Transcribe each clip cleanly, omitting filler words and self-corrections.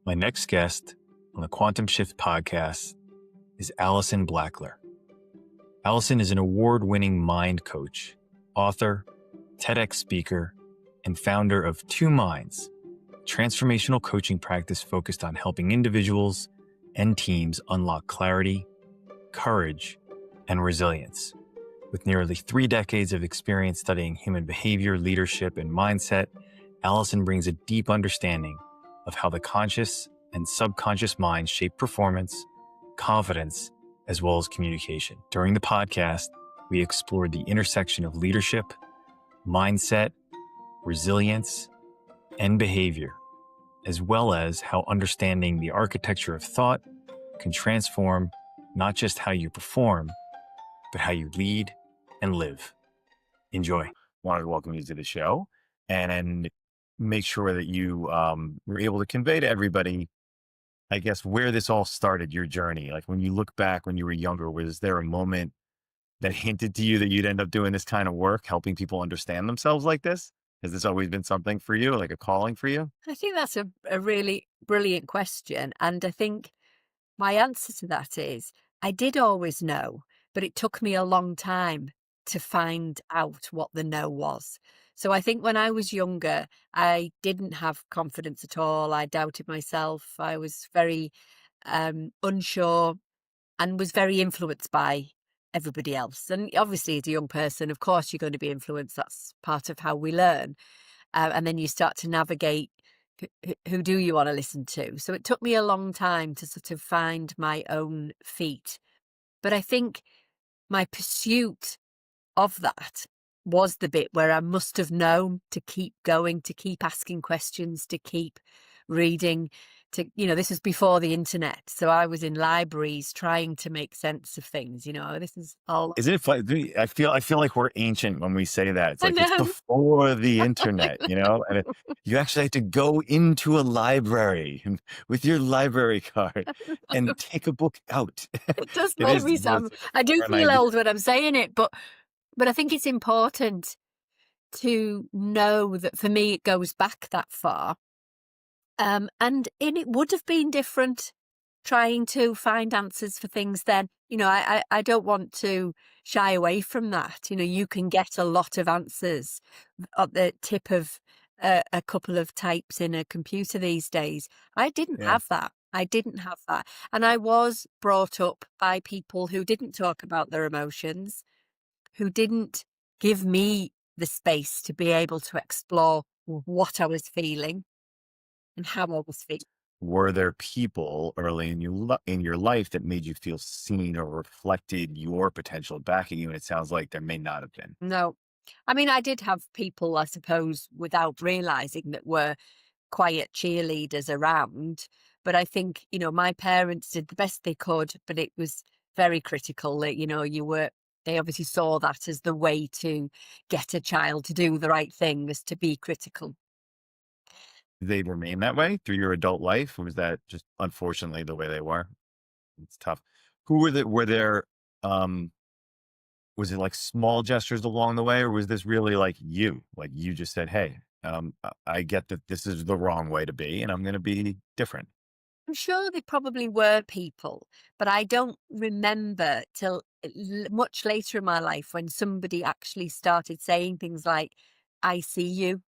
My next guest on the Quantum Shift podcast is Allison Blackler. Allison is an award-winning mind coach, author, TEDx speaker, and founder of Two Minds, a transformational coaching practice focused on helping individuals and teams unlock clarity, courage, and resilience. With nearly 3 decades of experience studying human behavior, leadership, and mindset, Allison brings a deep understanding of how the conscious and subconscious mind shape performance, confidence, as well as communication. During the podcast, we explored the intersection of leadership, mindset, resilience, and behavior, as well as how understanding the architecture of thought can transform not just how you perform, but how you lead and live. Enjoy. Wanted to welcome you to the show and make sure that you were able to convey to everybody, I guess, where this all started, your journey. Like when you look back when you were younger, was there a moment that hinted to you that you'd end up doing this kind of work, helping people understand themselves like this? Has this always been something for you, like a calling for you? I think that's a really brilliant question. And I think my answer to that is I did always know, but it took me a long time to find out what the no was. So I think when I was younger, I didn't have confidence at all. I doubted myself. I was very unsure and was very influenced by everybody else. And obviously, as a young person, of course, you're going to be influenced. That's part of how we learn. And then you start to navigate who do you want to listen to. So it took me a long time to sort of find my own feet. But I think my pursuit of that was the bit where I must have known to keep going, to keep asking questions, to keep reading, this was before the internet. So I was in libraries trying to make sense of things, this is all. Isn't it funny? I feel like we're ancient when we say that. It's I like it's know. before the internet, and you actually had to go into a library with your library card and take a book out. It does It make is me sound, I do an feel idea. old when I'm saying it, but I think it's important to know that for me, it goes back that far. And it would have been different trying to find answers for things then. I don't want to shy away from that. You can get a lot of answers at the tip of a couple of types in a computer these days. I didn't Yeah. have that. I didn't have that. And I was brought up by people who didn't talk about their emotions, who didn't give me the space to be able to explore what I was feeling and how I was feeling. Were there people early in your life that made you feel seen or reflected your potential back at you? And it sounds like there may not have been. No. I mean, I did have people, I suppose, without realizing that were quiet cheerleaders around. But I think, my parents did the best they could, but it was very critical that, they obviously saw that as the way to get a child to do the right thing, was to be critical. Did they remain that way through your adult life? Or was that just unfortunately the way they were? It's tough. Were there, was it like small gestures along the way, or was this really like you just said, hey, I get that this is the wrong way to be and I'm going to be different? I'm sure there probably were people, but I don't remember till much later in my life when somebody actually started saying things like, I see you.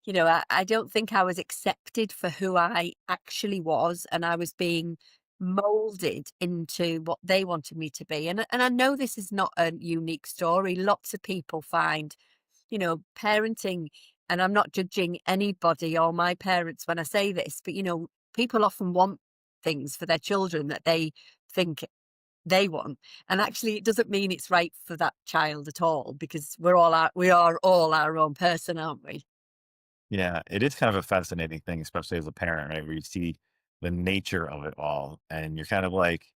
I don't think I was accepted for who I actually was, and I was being molded into what they wanted me to be. And I know this is not a unique story. Lots of people find, parenting, and I'm not judging anybody or my parents when I say this, but, people often want things for their children that they think they want. And actually, it doesn't mean it's right for that child at all, because we are all our own person, aren't we? Yeah, it is kind of a fascinating thing, especially as a parent, right? Where you see the nature of it all, and you're kind of like,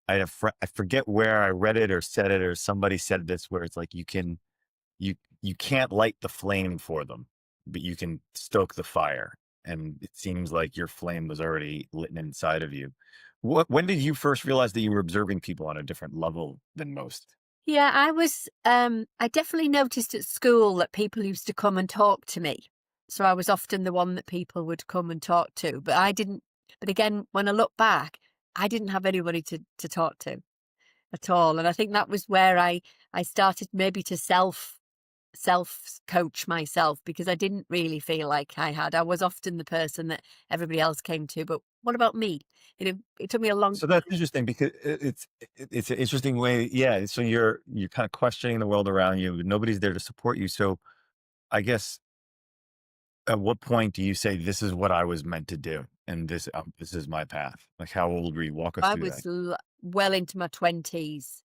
I forget where I read it or said it, or somebody said this, where it's like you can't light the flame for them, but you can stoke the fire. And it seems like your flame was already lit inside of you. When did you first realize that you were observing people on a different level than most? Yeah, I definitely noticed at school that people used to come and talk to me. So I was often the one that people would come and talk to, but I didn't. But again, when I look back, I didn't have anybody to talk to at all. And I think that was where I started maybe to self coach myself, because I didn't really feel like I had. I was often the person that everybody else came to, but what about me? It took me a long So that's interesting because it's an interesting way. Yeah. So you're kind of questioning the world around you. Nobody's there to support you. So I guess at what point do you say this is what I was meant to do and this is my path? Like how old were you? Walk us I through that. was well into my 20s,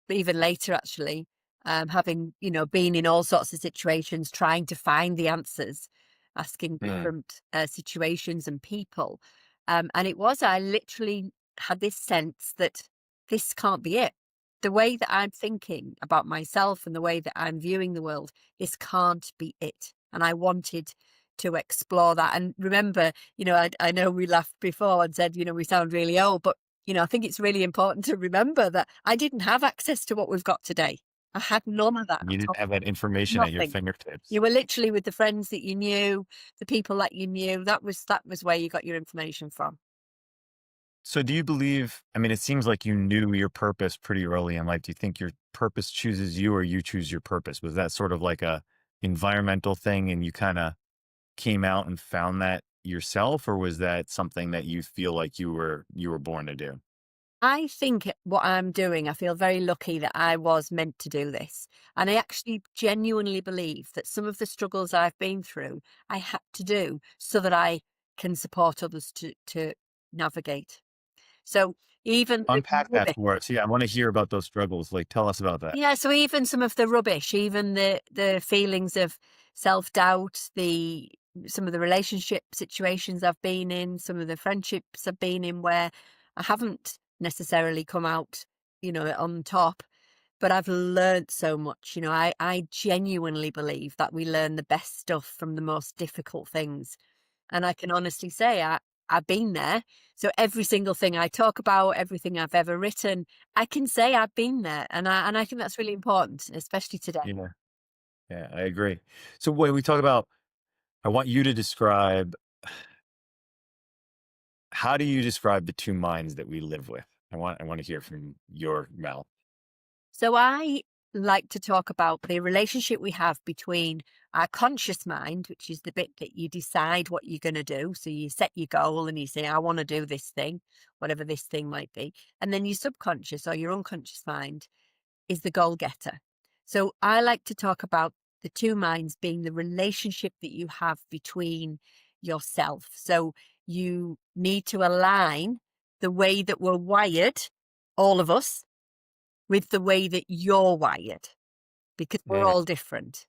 but even later actually, having, been in all sorts of situations, trying to find the answers, asking Mm. different situations and people. And I literally had this sense that this can't be it. The way that I'm thinking about myself and the way that I'm viewing the world, this can't be it. And I wanted to explore that. And remember, I know we laughed before and said, we sound really old, but I think it's really important to remember that I didn't have access to what we've got today. I had none of that You at didn't all. have that information at your Nothing. fingertips. You were literally with the friends that you knew, the people that you knew. That was where you got your information from. So do you believe, I mean, it seems like you knew your purpose pretty early in life. Do you think your purpose chooses you or you choose your purpose? Was that sort of like a environmental thing and you kind of came out and found that yourself, or was that something that you feel like you were born to do? I think what I'm doing, I feel very lucky that I was meant to do this. And I actually genuinely believe that some of the struggles I've been through, I had to do so that I can support others to navigate. So even the Unpack that rubbish. for us. Yeah, I want to hear about those struggles. Like, tell us about that. Yeah, so even some of the rubbish, even the feelings of self-doubt, the some of the relationship situations I've been in, some of the friendships I've been in where I haven't necessarily come out, on top, but I've learnt so much. I genuinely believe that we learn the best stuff from the most difficult things. And I can honestly say I've been there. So every single thing I talk about, everything I've ever written, I can say I've been there. And I think that's really important, especially today. Yeah, yeah, I agree. So when we talk about, I want you to describe, how do you describe the two minds that we live with? I want to hear from your mouth. So I like to talk about the relationship we have between our conscious mind, which is the bit that you decide what you're going to do. So you set your goal and you say, I want to do this thing, whatever this thing might be. And then your subconscious or your unconscious mind is the goal getter. So I like to talk about the two minds being the relationship that you have between yourself. So you need to align the way that we're wired, all of us, with the way that you're wired, because we're Mm. all different.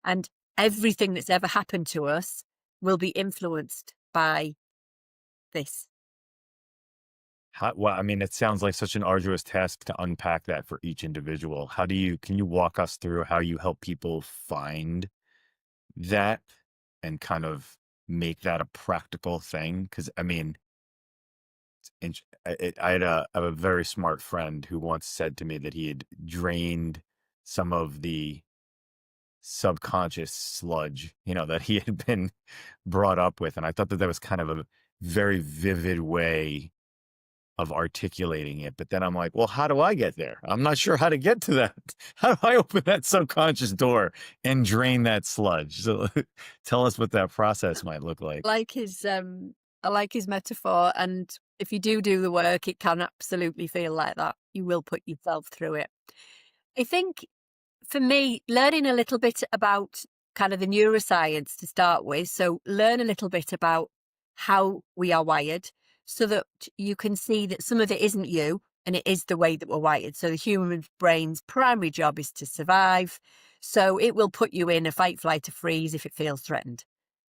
And everything that's ever happened to us will be influenced by this. Well, I mean, it sounds like such an arduous task to unpack that for each individual. Can you walk us through how you help people find that and kind of make that a practical thing? Because I mean, I have a very smart friend who once said to me that he had drained some of the subconscious sludge, that he had been brought up with. And I thought that that was kind of a very vivid way of articulating it. But then I'm like, well, how do I get there? I'm not sure how to get to that. How do I open that subconscious door and drain that sludge? So tell us what that process might look like. Like his I like his metaphor, and if you do the work, it can absolutely feel like that. You will put yourself through it. I think for me, learning a little bit about kind of the neuroscience to start with. So learn a little bit about how we are wired so that you can see that some of it isn't you and it is the way that we're wired. So the human brain's primary job is to survive. So it will put you in a fight, flight, or freeze if it feels threatened.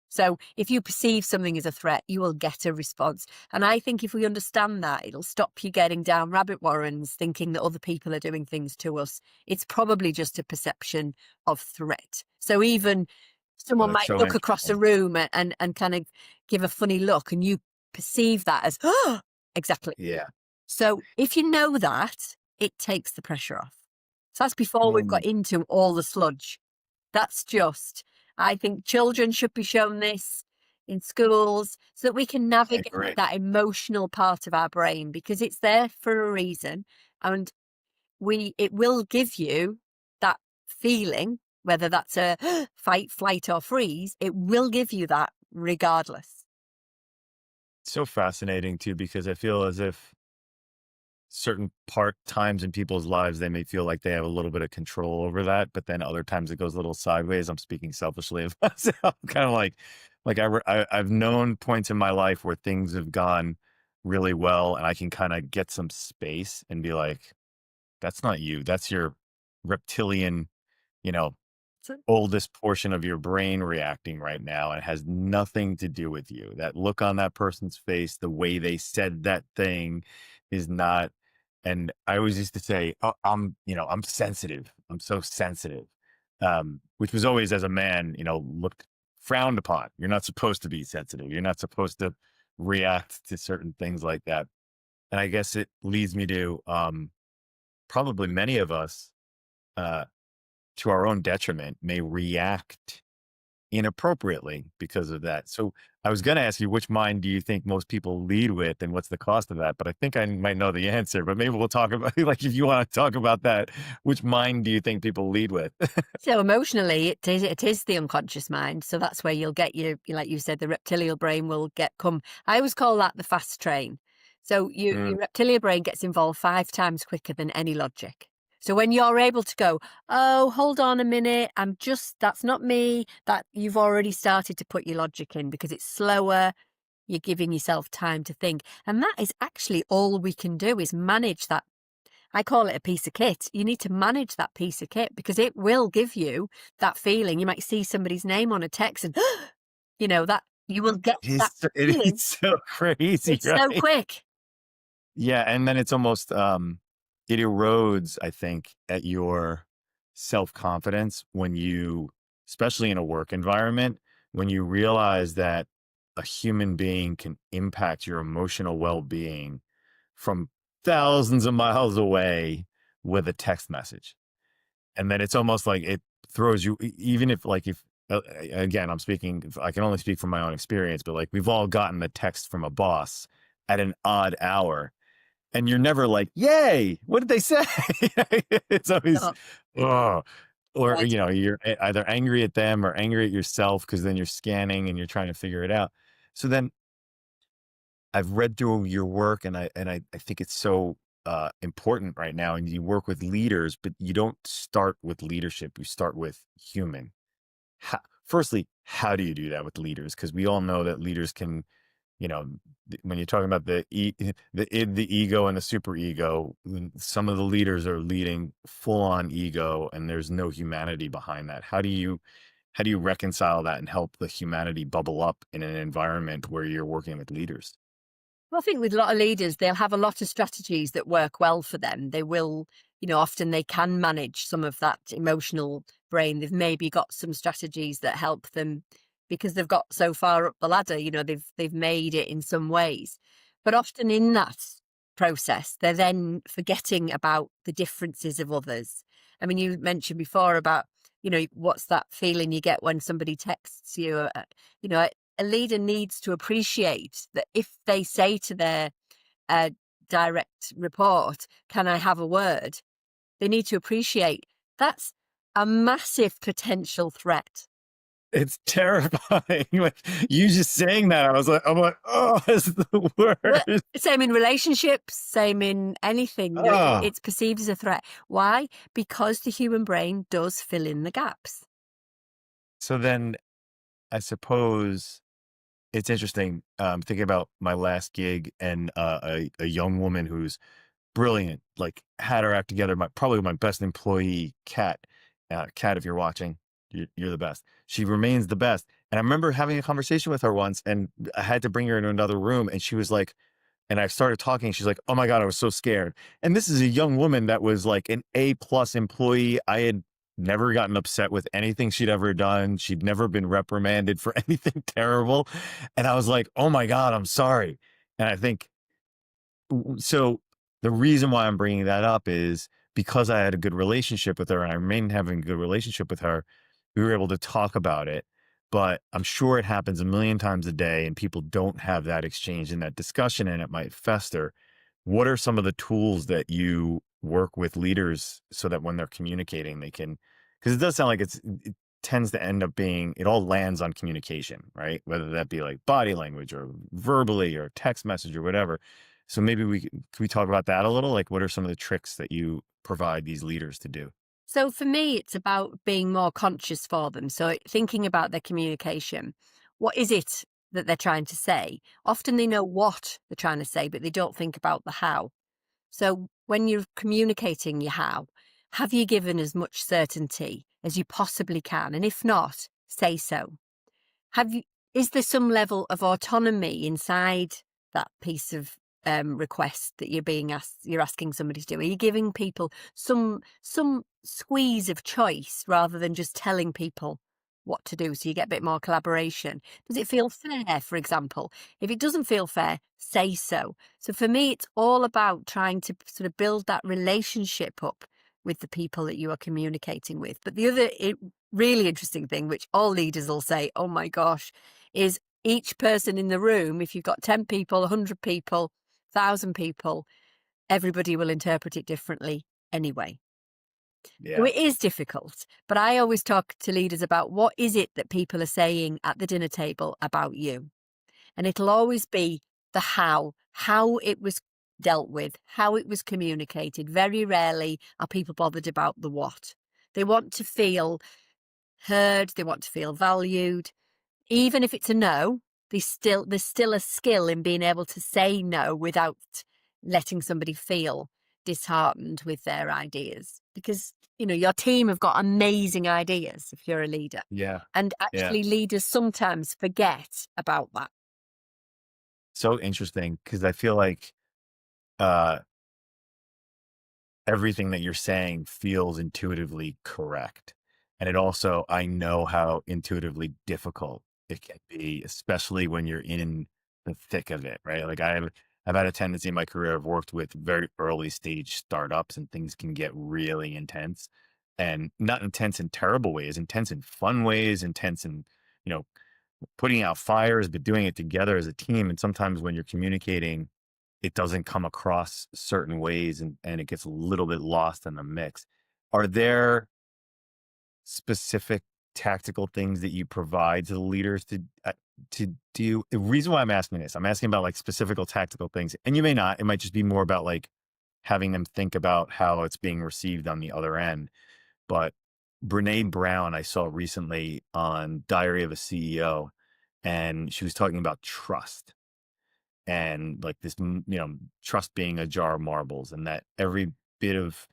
So if you perceive something as a threat, you will get a response. And I think if we understand that, it'll stop you getting down rabbit warrens thinking that other people are doing things to us. It's probably just a perception of threat. So even Oh, someone that's might so look across a interesting. room and kind of give a funny look and you perceive that as, oh, exactly. Yeah. So if you know that, it takes the pressure off. So that's before we've got Mm. into all the sludge. That's just I think children should be shown this in schools so that we can I navigate agree. that emotional part of our brain, because it's there for a reason, and it will give you that feeling, whether that's a fight, flight, or freeze. It will give you that regardless. So fascinating too, because I feel as if certain times in people's lives, they may feel like they have a little bit of control over that, but then other times it goes a little sideways. I'm speaking selfishly of myself, kind of like I've known points in my life where things have gone really well, and I can kind of get some space and be like, that's not you. That's your reptilian, you know, So oldest portion of your brain reacting right now, and it has nothing to do with you. That look on that person's face, the way they said that thing is not. And I always used to say, oh, I'm sensitive. I'm so sensitive. Which was always, as a man, looked frowned upon. You're not supposed to be sensitive. You're not supposed to react to certain things like that. And I guess it leads me to, probably many of us, uh, to our own detriment, may react inappropriately because of that. So I was going to ask you, which mind do you think most people lead with, and what's the cost of that? But I think I might know the answer, but maybe we'll talk about, like, if you want to talk about that, which mind do you think people lead with? So emotionally, it is the unconscious mind. So that's where you'll get like you said, the reptilial brain will come. I always call that the fast train. So Mm, your reptilial brain gets involved 5 times quicker than any logic. So when you're able to go, oh, hold on a minute, that's not me, that you've already started to put your logic in because it's slower. You're giving yourself time to think. And that is actually all we can do, is manage that. I call it a piece of kit. You need to manage that piece of kit because it will give you that feeling. You might see somebody's name on a text and, that you will get that it is feeling. so crazy, It's so right? quick. Yeah, and then it's almost, it erodes, I think, at your self-confidence when you, especially in a work environment, when you realize that a human being can impact your emotional well-being from thousands of miles away with a text message. And then it's almost like it throws you, even if, like, if again, I can only speak from my own experience, but like, we've all gotten a text from a boss at an odd hour, and you're never like, "Yay, what did they say?" It's always, Oh, oh, or, right. you're either angry at them or angry at yourself, because then you're scanning and you're trying to figure it out. So then I've read through your work, and I think it's so, important right now, and you work with leaders, but you don't start with leadership, you start with human. Firstly, how do you do that with leaders? Because we all know that leaders can, you know, when you're talking about the ego and the super ego, some of the leaders are leading full on ego, and there's no humanity behind that. How do you reconcile that and help the humanity bubble up in an environment where you're working with leaders? Well, I think with a lot of leaders, they'll have a lot of strategies that work well for them. They will, often they can manage some of that emotional brain. They've maybe got some strategies that help them because they've got so far up the ladder. They've made it in some ways, but often in that process, they're then forgetting about the differences of others. I mean, you mentioned before about, what's that feeling you get when somebody texts you? You know, a leader needs to appreciate that if they say to their uh, direct report, "Can I have a word?" They need to appreciate that's a massive potential threat. It's terrifying. Like, you just saying that, I'm like, oh, it's the Well, worst. same in relationships, same in anything. Oh, It's perceived as a threat. Why? Because the human brain does fill in the gaps. so then I suppose it's interesting. Thinking about my last gig, and a young woman who's brilliant, like, had her act together. Probably my best employee, Kat. Kat, if you're watching, you're the best. She remains the best. And I remember having a conversation with her once, and I had to bring her into another room, and she was like, and I started talking. She's like, "Oh my God, I was so scared." And this is a young woman that was like an A+ employee. I had never gotten upset with anything she'd ever done. She'd never been reprimanded for anything terrible. And I was like, "Oh my God, I'm sorry." And I think, so the reason why I'm bringing that up is because I had a good relationship with her, and I remain having a good relationship with her. we were able to talk about it, but I'm sure it happens a million times a day and people don't have that exchange and that discussion and it might fester. What are some of the tools that you work with leaders so that when they're communicating, they can, because it does sound like it tends to end up being, it all lands on communication, right? Whether that be like body language or verbally or text message or whatever. So maybe can we talk about that a little? Like, what are some of the tricks that you provide these leaders to do? So for me, it's about being more conscious for them. So thinking about their communication. What is it that they're trying to say? Often they know what they're trying to say, but they don't think about the how. So when you're communicating your how, have you given as much certainty as you possibly can? And if not, say so. Have you, is there some level of autonomy inside that piece of request that you're being asked, you're asking somebody to do? Are you giving people some squeeze of choice rather than just telling people what to do, so you get a bit more collaboration? Does it feel fair, for example? If it doesn't feel fair, say so. So for me, it's all about trying to sort of build that relationship up with the people that you are communicating with. But the other really interesting thing, which all leaders will say, oh my gosh, is each person in the room, if you've got 10 people, 100 people, 1,000 people, everybody will interpret it differently anyway. So Yeah. it is difficult, but I always talk to leaders about what is it that people are saying at the dinner table about you. And it'll always be the how it was dealt with, how it was communicated. Very rarely are people bothered about the what. They want to feel heard, they want to feel valued. Even if it's a no, there's still a skill in being able to say no without letting somebody feel disheartened with their ideas. Because, your team have got amazing ideas if you're a leader. Yeah. And Yeah. actually leaders sometimes forget about that. So interesting because I feel like uh, everything that you're saying feels intuitively correct. And it also, I know how intuitively difficult it can be, especially when you're in the thick of it, right? Like I've had a tendency in my career, I've worked with very early stage startups and things can get really intense, and not intense in terrible ways, intense in fun ways, intense in, you know, putting out fires, but doing it together as a team. And sometimes when you're communicating, it doesn't come across certain ways and it gets a little bit lost in the mix. Are there specific tactical things that you provide to the leaders to do? The reason why I'm asking this, I'm asking about like specific tactical things, and you may not, it might just be more about like having them think about how it's being received on the other end. But Brene Brown, I saw recently on Diary of a CEO, and she was talking about trust and like this, trust being a jar of marbles, and that every bit of,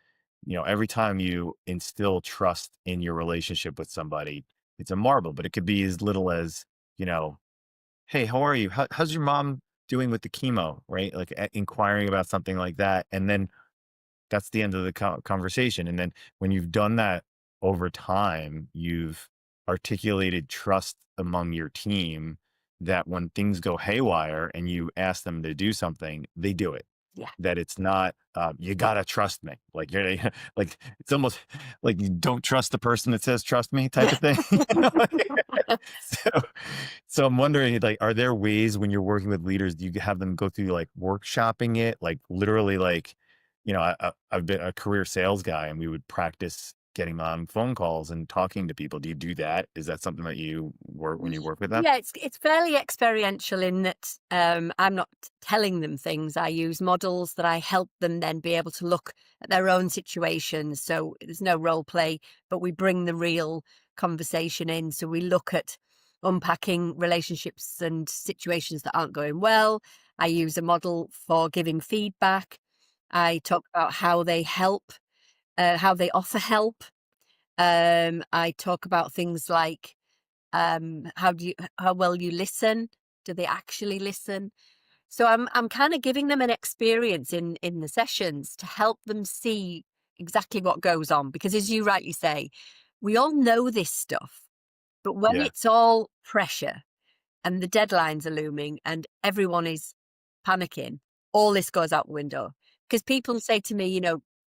every time you instill trust in your relationship with somebody, it's a marble, but it could be as little as, you know, hey, how are you? How's your mom doing with the chemo? Right. Like inquiring about something like that. And then that's the end of the conversation. And then when you've done that over time, you've articulated trust among your team that when things go haywire and you ask them to do something, they do it. Yeah. That it's not, you gotta trust me. Like you're like, it's almost like you don't trust the person that says trust me type of thing. so, so I'm wondering, like, are there ways when you're working with leaders, do you have them go through like workshopping it, like literally like, I've been a career sales guy and we would practice getting on phone calls and talking to people. Do you do that? Is that something that you work when you work with them? Yeah, it's fairly experiential in that I'm not telling them things. I use models that I help them then be able to look at their own situations. So there's no role play, but we bring the real conversation in. So we look at unpacking relationships and situations that aren't going well. I use a model for giving feedback. I talk about how they help, how they offer help. I talk about things like how well you listen. Do they actually listen? So I'm kind of giving them an experience in the sessions to help them see exactly what goes on, because as you rightly say, we all know this stuff, but when Yeah. it's all pressure and the deadlines are looming and everyone is panicking, all this goes out the window. Because people say to me,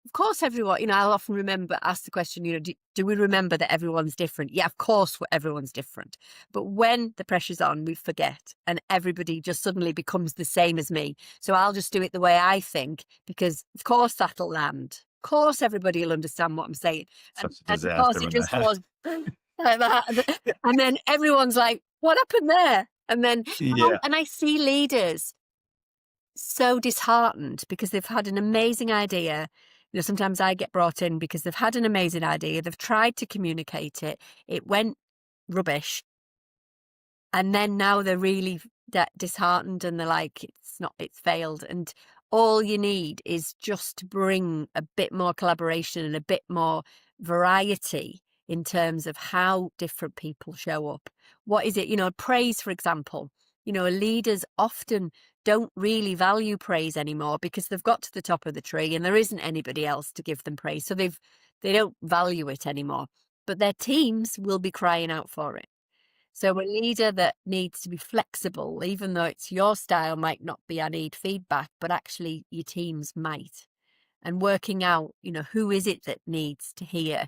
of course, everyone, I'll often ask the question, do we remember that everyone's different? Yeah, of course, everyone's different. But when the pressure's on, we forget and everybody just suddenly becomes the same as me. So I'll just do it the way I think, because of course that'll land. Of course, everybody will understand what I'm saying. Such a And of course, disaster it when just that was like that. And then everyone's like, what happened there? And then, Yeah. and I see leaders so disheartened because they've had an amazing idea. Sometimes I get brought in because they've had an amazing idea. They've tried to communicate it. It went rubbish. And then now they're really disheartened and they're like, it's failed. And all you need is just to bring a bit more collaboration and a bit more variety in terms of how different people show up. What is it? Praise, for example. Leaders often don't really value praise anymore because they've got to the top of the tree and there isn't anybody else to give them praise. So they don't value it anymore. But their teams will be crying out for it. So a leader that needs to be flexible, even though it's your style might not be, I need feedback, but actually your teams might. And working out, who is it that needs to hear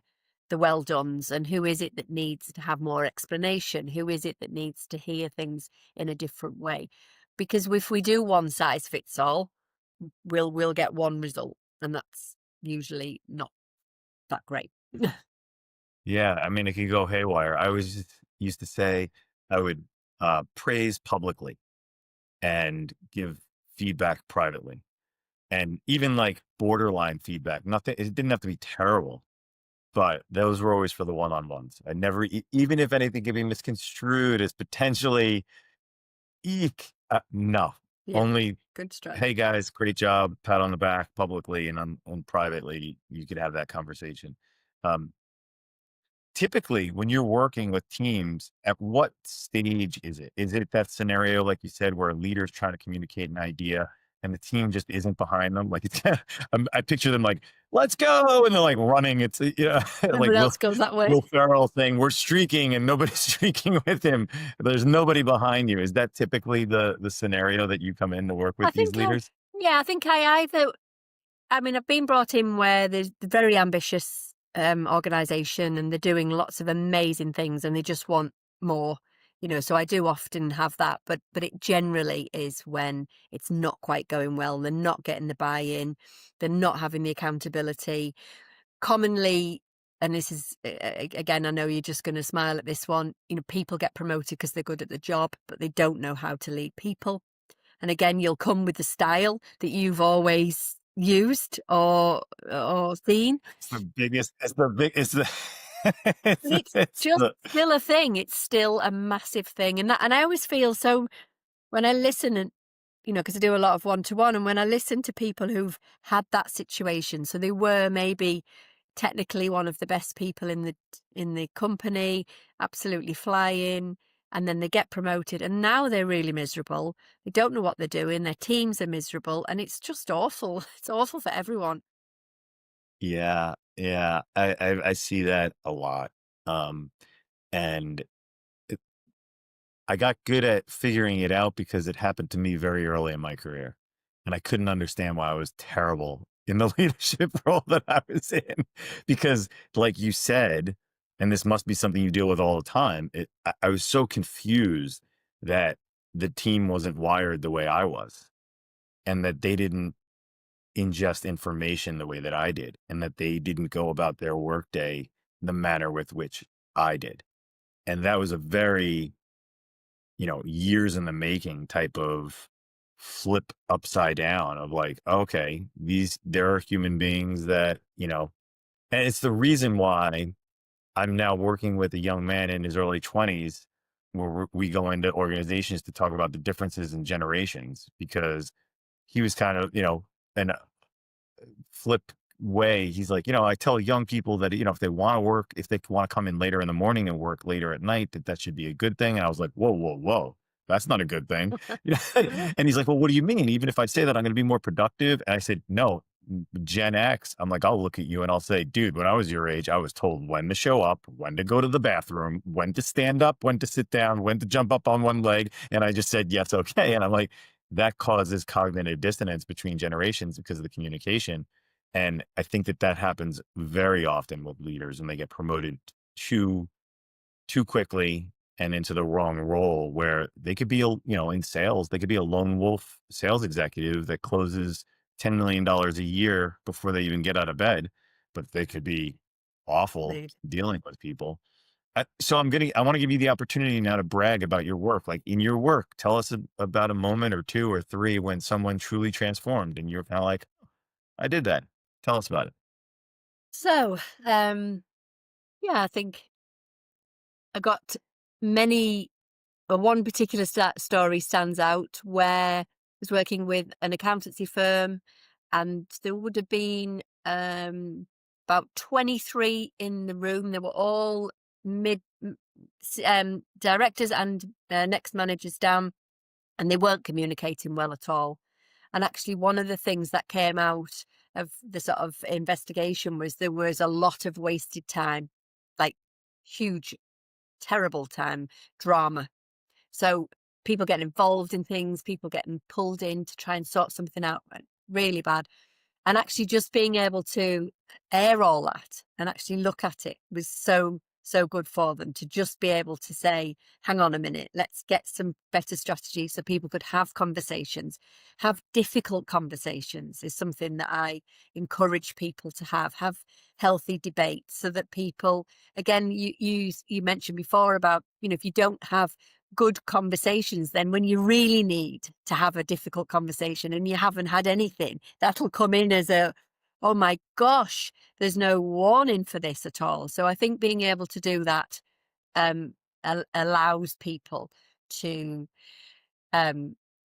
the well dones and who is it that needs to have more explanation? Who is it that needs to hear things in a different way? Because if we do one size fits all, we'll get one result. And that's usually not that great. Yeah, I mean, it can go haywire. I was just used to say I would praise publicly and give feedback privately. And even like borderline feedback, nothing, it didn't have to be terrible, but those were always for the one-on-ones. I never, even if anything could be misconstrued as potentially, no, Yeah, only, good strategy. hey guys, great job, pat on the back publicly, and on privately, you could have that conversation. Um, Typically, when you're working with teams, at what stage is it? Is it that scenario, like you said, where a leader's trying to communicate an idea and the team just isn't behind them? Like it's, I picture them like, "Let's go," and they're like running. It's like Everyone else goes that way. Will Ferrell saying, "We're streaking," and nobody's streaking with him. There's nobody behind you. Is that typically the scenario that you come in to work with these leaders? I think I've been brought in where there's the very ambitious organization and they're doing lots of amazing things and they just want more, so I do often have that, but it generally is when it's not quite going well, they're not getting the buy-in, they're not having the accountability. Commonly, and this is again, I know you're just going to smile at this one, people get promoted because they're good at the job, but they don't know how to lead people. And again, you'll come with the style that you've always used or seen. It's the biggest. It's the big. It's the. It's just still a thing. It's still a massive thing, and I always feel so when I listen and because I do a lot of one-to-one, and when I listen to people who've had that situation, so they were maybe technically one of the best people in the company, absolutely flying. And then they get promoted and now they're really miserable. They don't know what they're doing. Their teams are miserable and it's just awful. It's awful for everyone. Yeah, yeah, I see that a lot, and it I got good at figuring it out because it happened to me very early in my career, and I couldn't understand why I was terrible in the leadership role that I was in, because, like you said, and this must be something you deal with all the time, I was so confused that the team wasn't wired the way I was, and that they didn't ingest information the way that I did, and that they didn't go about their workday the manner with which I did. And that was a very, years in the making type of flip upside down of like, okay, there are human beings that, and it's the reason why I'm now working with a young man in his early 20s where we go into organizations to talk about the differences in generations, because he was kind of, an flip way. He's like, I tell young people that, if they want to work, if they want to come in later in the morning and work later at night, that should be a good thing. And I was like, whoa, whoa, whoa, that's not a good thing. And he's like, well, what do you mean? Even if I say that, I'm going to be more productive. And I said, no, Gen X. I'm like, I'll look at you and I'll say, dude, when I was your age, I was told when to show up, when to go to the bathroom, when to stand up, when to sit down, when to jump up on one leg. And I just said, yes, okay. And I'm like, that causes cognitive dissonance between generations because of the communication. And I think that that happens very often with leaders, and they get promoted too too quickly and into the wrong role, where they could be a, in sales, they could be a lone wolf sales executive that closes $10 million a year before they even get out of bed, but they could be awful Indeed. dealing with people. So I want to give you the opportunity now to brag about your work. Like in your work, tell us about a moment or two or three when someone truly transformed and you're kind of like, I did that. Tell us about it. So, yeah, I think I got many. One particular story stands out where I was working with an accountancy firm, and there would have been about 23 in the room. They were all directors and next managers down, and they weren't communicating well at all. And actually, one of the things that came out of the sort of investigation was there was a lot of wasted time, like huge, terrible time, drama. So people getting involved in things, people getting pulled in to try and sort something out, really bad. And actually just being able to air all that and actually look at it was so, so good for them to just be able to say, hang on a minute, let's get some better strategies so people could have conversations. Have difficult conversations is something that I encourage people to have healthy debates so that people, again, you mentioned before about, if you don't have good conversations, then when you really need to have a difficult conversation and you haven't had anything, that'll come in as a, oh my gosh, there's no warning for this at all. So I think being able to do that allows people to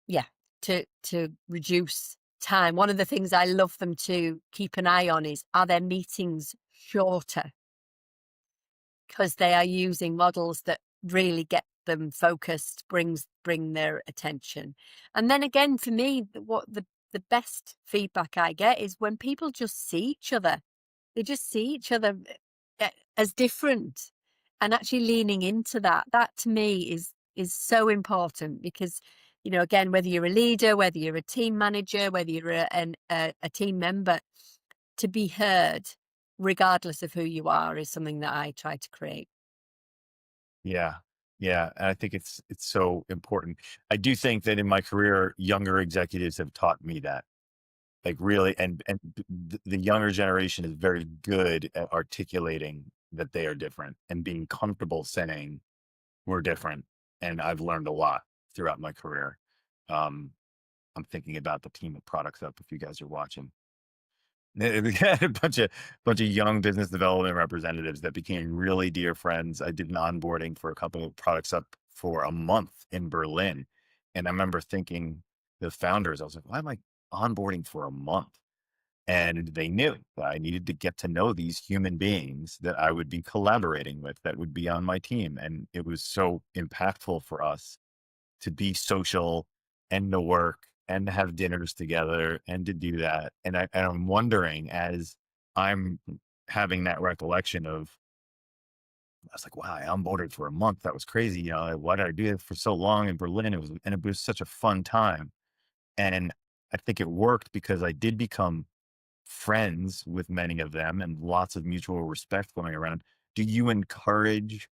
yeah, to reduce time. One of the things I love them to keep an eye on is, are their meetings shorter? Because they are using models that really get them focused, bring their attention. And then again, for me, what the best feedback I get is when people just see each other. They just see each other as different, and actually leaning into that. That to me is so important because, again, whether you're a leader, whether you're a team manager, whether you're a team member, to be heard, regardless of who you are, is something that I try to create. Yeah. Yeah. And I think it's so important. I do think that in my career, younger executives have taught me that. Like really, the younger generation is very good at articulating that they are different and being comfortable saying we're different. And I've learned a lot throughout my career. Um, I'm thinking about the team of Products Up if you guys are watching. We had a bunch of young business development representatives that became really dear friends. I did an onboarding for a couple of Products Up for a month in Berlin. And I remember thinking, the founders, I was like, why am I onboarding for a month? And they knew that I needed to get to know these human beings that I would be collaborating with, that would be on my team. And it was so impactful for us to be social and to work and to have dinners together and to do that. And I'm wondering, as I'm having that recollection of, I was like, wow, I onboarded for a month. That was crazy. Like, why did I do it for so long in Berlin? It was such a fun time. And I think it worked because I did become friends with many of them and lots of mutual respect going around. Do you encourage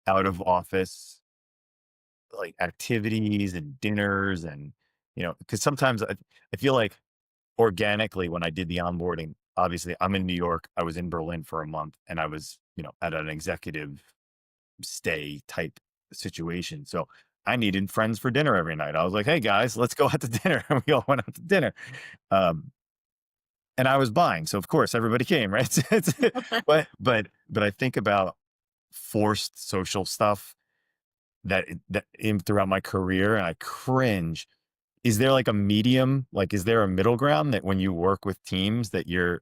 out of office like activities and dinners and, because sometimes I feel like organically when I did the onboarding, obviously I'm in New York, I was in Berlin for a month and I was, at an executive stay type situation. So I needed friends for dinner every night. I was like, hey guys, let's go out to dinner. And we all went out to dinner. Um, and I was buying. So of course everybody came, right? But I think about forced social stuff that in throughout my career and I cringe. Is there like a medium? Like, is there a middle ground that when you work with teams that you're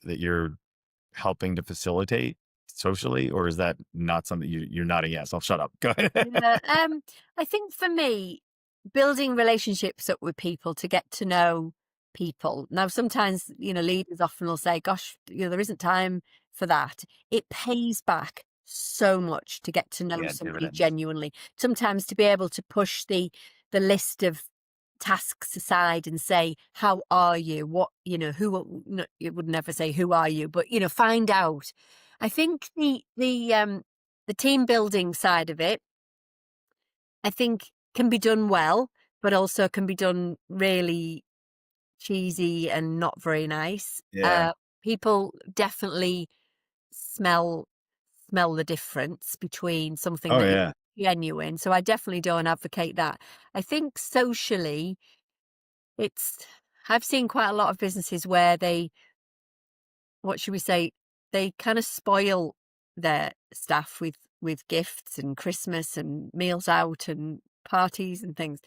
helping to facilitate socially, or is that not something you're not a yes? I'll shut up. Go ahead. Yeah, I think for me, building relationships up with people to get to know people. Now, sometimes, leaders often will say, gosh, there isn't time for that. It pays back so much to get to know Yeah, somebody dividends. genuinely. Sometimes to be able to push the list of tasks aside and say, how are you? What, who, no, you would never say, who are you? But, find out. I think the team building side of it, I think can be done well, but also can be done really cheesy and not very nice. Yeah. People definitely smell the difference between something Oh that is yeah. genuine. So I definitely don't advocate that. I think socially, it's I've seen quite a lot of businesses where they, what should we say, they kind of spoil their staff with gifts and Christmas and meals out and parties and things.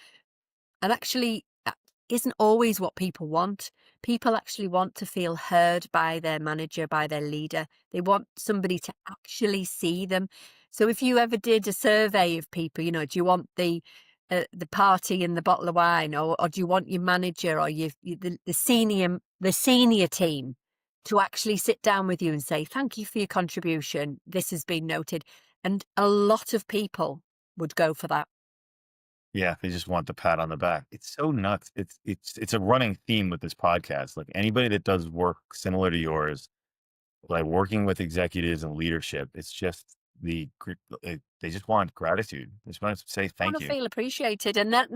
And actually, that isn't always what people want. People actually want to feel heard by their manager, by their leader. They want somebody to actually see them. So if you ever did a survey of people, do you want the party and the bottle of wine, or do you want your manager or the senior team to actually sit down with you and say, thank you for your contribution. This has been noted. And a lot of people would go for that. Yeah, they just want the pat on the back. It's so nuts. It's a running theme with this podcast. Like anybody that does work similar to yours, like working with executives and leadership, it's just they just want gratitude. They just want to say Want thank to you. feel appreciated, and that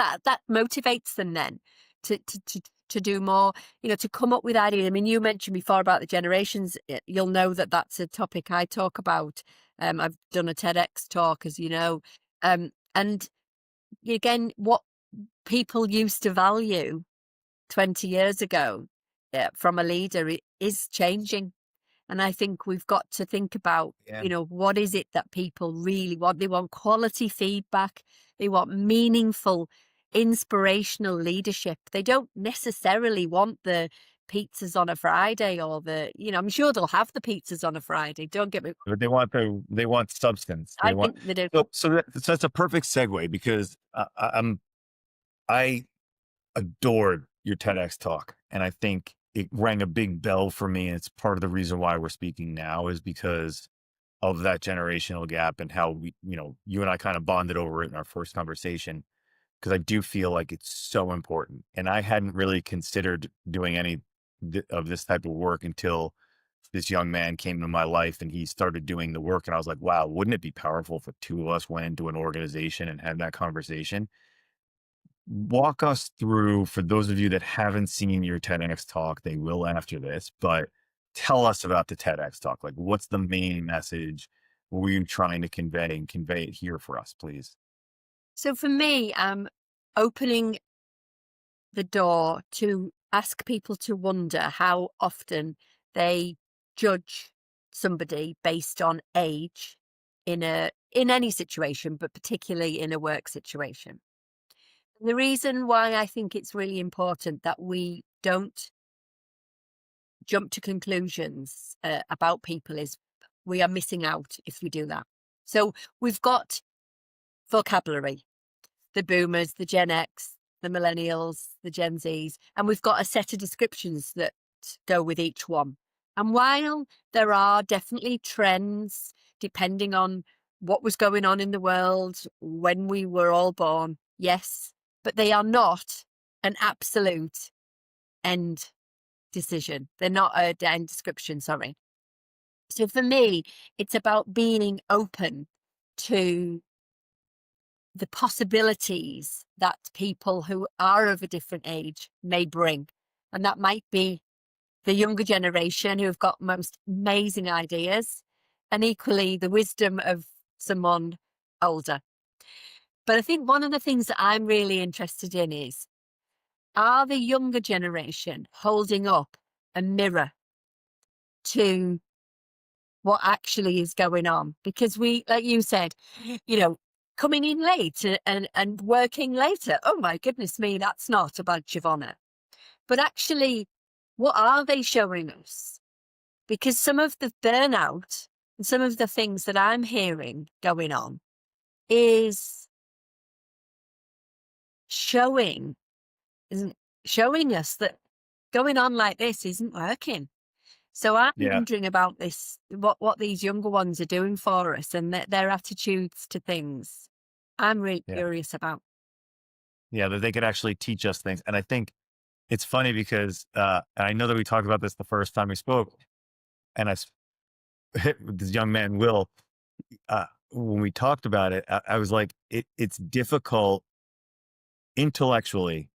motivates them then to do more, to come up with ideas. I mean, you mentioned before about the generations. You'll know that that's a topic I talk about. I've done a TEDx talk, as you know, and again, what people used to value 20 years ago from a leader is changing. And I think we've got to think about, Yeah. what is it that people really want? They want quality feedback. They want meaningful, inspirational leadership. They don't necessarily want the pizzas on a Friday or I'm sure they'll have the pizzas on a Friday. Don't get me wrong. But they want substance. They I want think they do. so that's a perfect segue because I adored your TEDx talk, and I think it rang a big bell for me. And it's part of the reason why we're speaking now is because of that generational gap and how you and I kind of bonded over it in our first conversation. Because I do feel like it's so important, and I hadn't really considered doing any of this type of work until this young man came into my life and he started doing the work. And I was like, wow, wouldn't it be powerful if the two of us went into an organization and had that conversation? Walk us through, for those of you that haven't seen your TEDx talk, they will after this, but tell us about the TEDx talk. Like, what's the main message? What were you trying to convey, and convey it here for us, please? So for me, opening the door to ask people to wonder how often they judge somebody based on age in any situation, but particularly in a work situation. The reason why I think it's really important that we don't jump to conclusions about people is we are missing out if we do that. So we've got vocabulary, the boomers, the Gen X, the millennials, the Gen Zs, and we've got a set of descriptions that go with each one. And while there are definitely trends depending on what was going on in the world when we were all born, yes, but they are not an absolute end decision. They're not an end description, sorry. So for me, it's about being open to the possibilities that people who are of a different age may bring. And that might be the younger generation who have got most amazing ideas, and equally the wisdom of someone older. But I think one of the things that I'm really interested in is, are the younger generation holding up a mirror to what actually is going on? Because we, like you said, coming in late and working later. Oh my goodness me, that's not a badge of honor. But actually, what are they showing us? Because some of the burnout and some of the things that I'm hearing going on is showing isn't showing us that going on like this isn't working. So I'm Yeah. wondering about this, what these younger ones are doing for us and their attitudes to things. I'm really Yeah. curious about. Yeah, that they could actually teach us things. And I think it's funny because, and I know that we talked about this the first time we spoke, and this young man, Will, when we talked about it, I was like, it's difficult intellectually.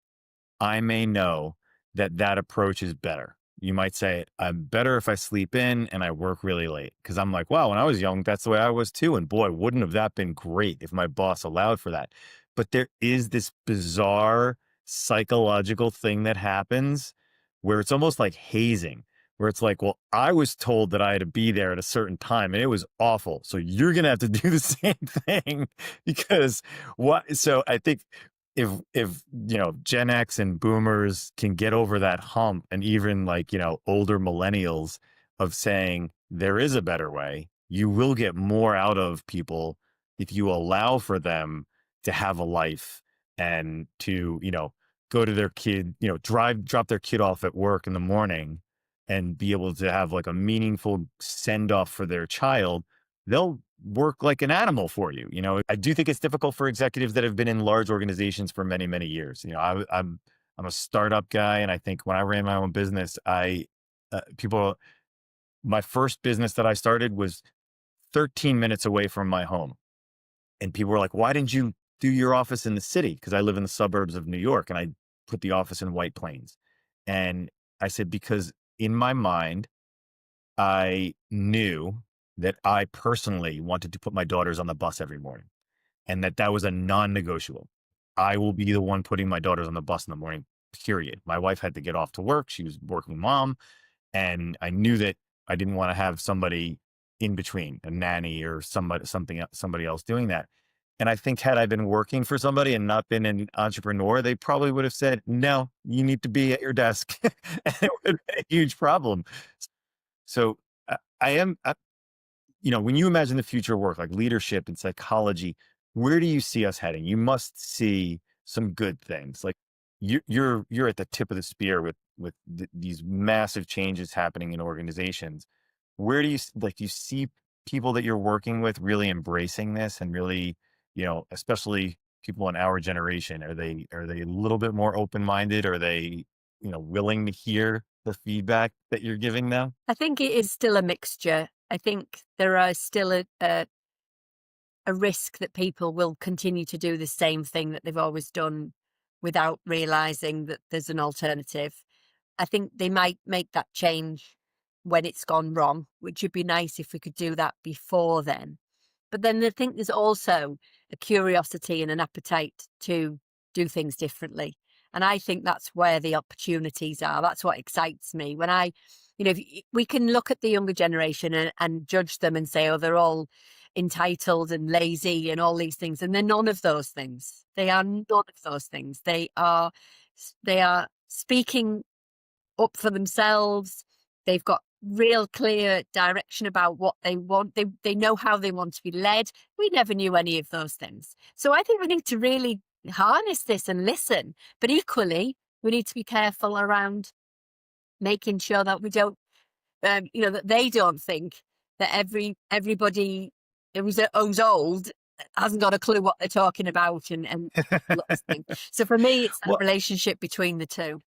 I may know that that approach is better. You might say, I'm better if I sleep in and I work really late. Cause I'm like, wow, when I was young, that's the way I was too. And boy, wouldn't have that been great if my boss allowed for that. But there is this bizarre psychological thing that happens where it's almost like hazing, where it's like, well, I was told that I had to be there at a certain time and it was awful. So you're going to have to do the same thing because what? So I think if Gen X and boomers can get over that hump, and even like older millennials, of saying there is a better way, you will get more out of people if you allow for them to have a life and to go to their kid, drop their kid off at work in the morning and be able to have like a meaningful send off for their child. They'll work like an animal for you. I do think it's difficult for executives that have been in large organizations for many, many years. I'm a startup guy, and I think when I ran my own business, my first business that I started was 13 minutes away from my home, and people were like, "Why didn't you do your office in the city?" Because I live in the suburbs of New York, and I put the office in White Plains, and I said, because in my mind, I knew that I personally wanted to put my daughters on the bus every morning, and that was a non-negotiable. I will be the one putting my daughters on the bus in the morning, period. My wife had to get off to work. She was working mom. And I knew that I didn't want to have somebody in between, a nanny or somebody else doing that. And I think had I been working for somebody and not been an entrepreneur, they probably would have said, no, you need to be at your desk. And it would have been a huge problem. So I am, when you imagine the future of work, like leadership and psychology, where do you see us heading? You must see some good things. Like you're at the tip of the spear with these massive changes happening in organizations. Where do do you see people that you're working with really embracing this and really, especially people in our generation? Are they a little bit more open-minded? Are they, willing to hear the feedback that you're giving them? I think it is still a mixture. I think there are still a risk that people will continue to do the same thing that they've always done without realizing that there's an alternative. I think they might make that change when it's gone wrong, which would be nice if we could do that before then. But then I think there's also a curiosity and an appetite to do things differently. And I think that's where the opportunities are. That's what excites me. When we can look at the younger generation and judge them and say, oh, they're all entitled and lazy and all these things. And they're none of those things. They are none of those things. They are speaking up for themselves. They've got real clear direction about what they want. They know how they want to be led. We never knew any of those things. So I think we need to really harness this and listen. But equally, we need to be careful around making sure that we don't, that they don't think that everybody who's old hasn't got a clue what they're talking about and lots of things. So for me, it's that Well, relationship between the two.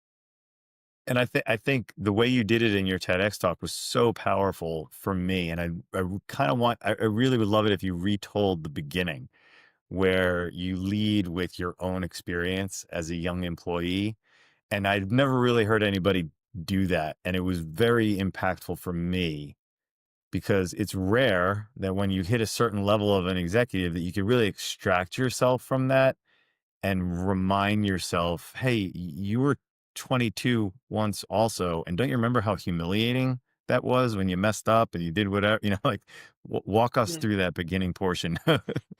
and I think the way you did it in your TEDx talk was so powerful for me. And I kind of I really would love it if you retold the beginning, where you lead with your own experience as a young employee. And I've never really heard anybody do that. And it was very impactful for me, because it's rare that when you hit a certain level of an executive that you can really extract yourself from that and remind yourself, hey, you were 22 once also. And don't you remember how humiliating that was when you messed up and you did whatever, like walk us Yeah. through that beginning portion.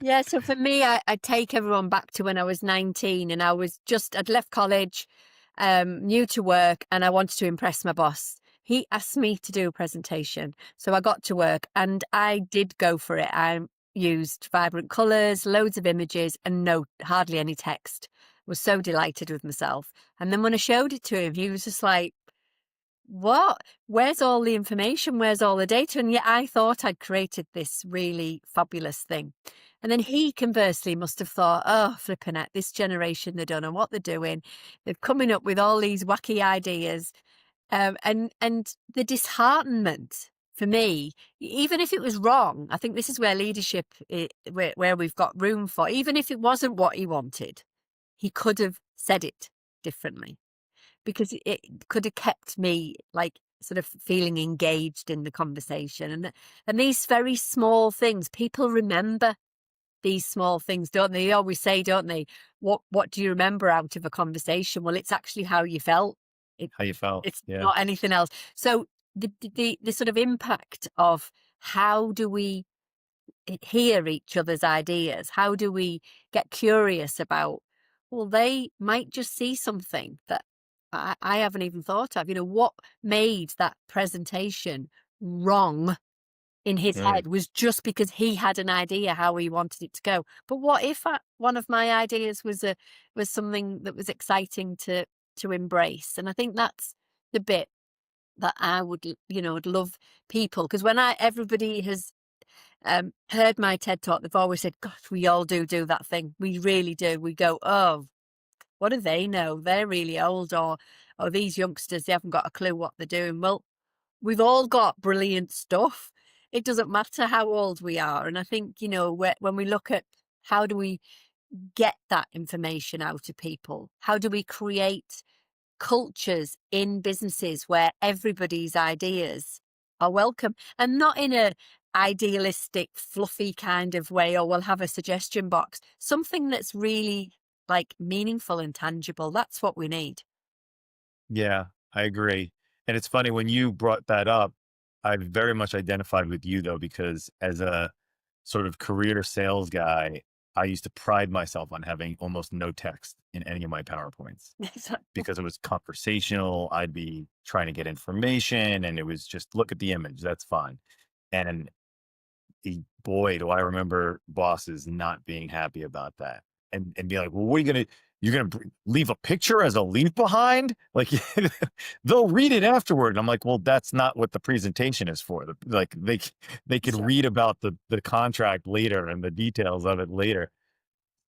Yeah, so for me, I take everyone back to when I was 19 and I'd left college, new to work, and I wanted to impress my boss. He asked me to do a presentation. So I got to work and I did go for it. I used vibrant colours, loads of images, and hardly any text. Was so delighted with myself. And then when I showed it to him, he was just like, where's all the information? Where's all the data? And yet I thought I'd created this really fabulous thing. And then he conversely must have thought, oh, flipping it, this generation, they don't know what they're doing. They're coming up with all these wacky ideas. And the disheartenment for me, even if it was wrong, I think this is where leadership, where we've got room for, even if it wasn't what he wanted, he could have said it differently, because it could have kept me like sort of feeling engaged in the conversation. And these very small things, people remember these small things, don't they? They always say, don't they, what do you remember out of a conversation? Well, it's actually how you felt. How you felt. It's Yeah. not anything else. So the sort of impact of how do we hear each other's ideas? How do we get curious about, well, they might just see something that I haven't even thought of. What made that presentation wrong in his head was just because he had an idea how he wanted it to go. But what if one of my ideas was something that was exciting to embrace? And I think that's the bit that I would love people, because when everybody has heard my TED talk, they've always said, gosh, we all do that thing. We really do. We go, oh, what do they know? They're really old, or these youngsters, they haven't got a clue what they're doing. Well, we've all got brilliant stuff. It doesn't matter how old we are. And I think, when we look at how do we get that information out to people, how do we create cultures in businesses where everybody's ideas are welcome, and not in a idealistic, fluffy kind of way, or we'll have a suggestion box, something that's really like meaningful and tangible. That's what we need. Yeah, I agree. And it's funny when you brought that up, I very much identified with you though, because as a sort of career sales guy, I used to pride myself on having almost no text in any of my PowerPoints because it was conversational. I'd be trying to get information and it was just look at the image. That's fine. And boy, do I remember bosses not being happy about that and be like, well, you're going to leave a picture as a leave behind? Like they'll read it afterward. And I'm like, well, that's not what the presentation is for. Like they could read about the contract later and the details of it later.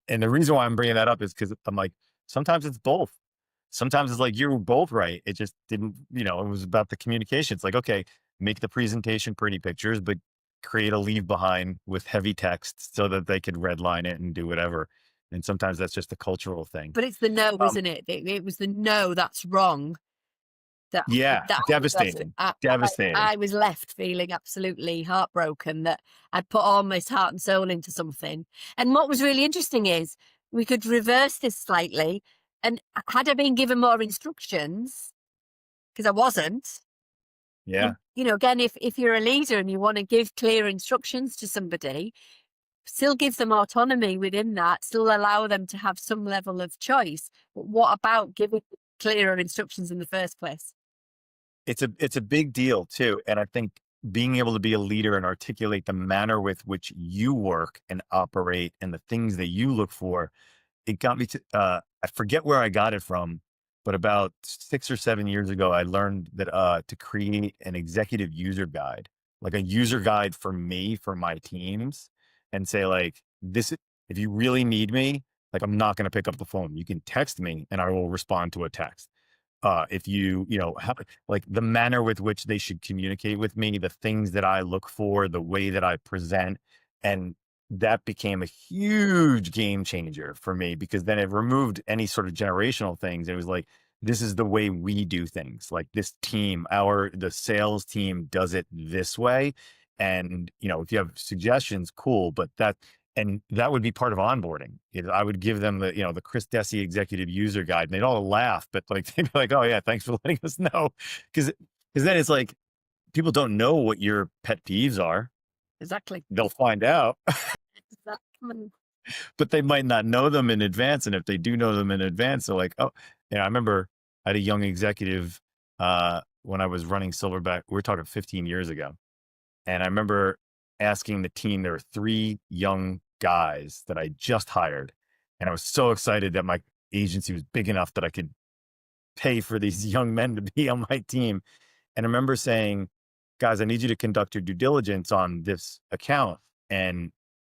And the reason why I'm bringing that up is because I'm like, sometimes it's both. Sometimes it's like, you're both right. It just didn't, it was about the communication. It's like, okay, make the presentation pretty pictures, but create a leave behind with heavy text so that they could redline it and do whatever. And sometimes that's just a cultural thing. But it's the no, isn't it? It was the no, that's wrong. Yeah, devastating. Devastating. I was left feeling absolutely heartbroken that I'd put all my heart and soul into something. And what was really interesting is we could reverse this slightly. And had I been given more instructions, because I wasn't. Yeah. Again, if you're a leader and you want to give clear instructions to somebody, still give them autonomy within that, still allow them to have some level of choice. But what about giving clearer instructions in the first place? It's a big deal too. And I think being able to be a leader and articulate the manner with which you work and operate and the things that you look for, it got me to, I forget where I got it from, but about 6 or 7 years ago, I learned that to create an executive user guide, like a user guide for me, for my teams, and say like, this, if you really need me, like, I'm not going to pick up the phone. You can text me and I will respond to a text. If you have like the manner with which they should communicate with me, the things that I look for, the way that I present. And that became a huge game changer for me, because then it removed any sort of generational things. It was like, this is the way we do things. Like this team, the sales team does it this way. And, if you have suggestions, cool, but that would be part of onboarding. I would give them the Chris Dessi executive user guide, and they'd all laugh, but like, they'd be like, oh yeah, thanks for letting us know. Cause then it's like, people don't know what your pet peeves are. Exactly. They'll find out, Exactly. but they might not know them in advance. And if they do know them in advance, they're like, oh, I remember I had a young executive, when I was running Silverback, we're talking 15 years ago. And I remember asking the team, there were 3 young guys that I just hired. And I was so excited that my agency was big enough that I could pay for these young men to be on my team. And I remember saying, guys, I need you to conduct your due diligence on this account. And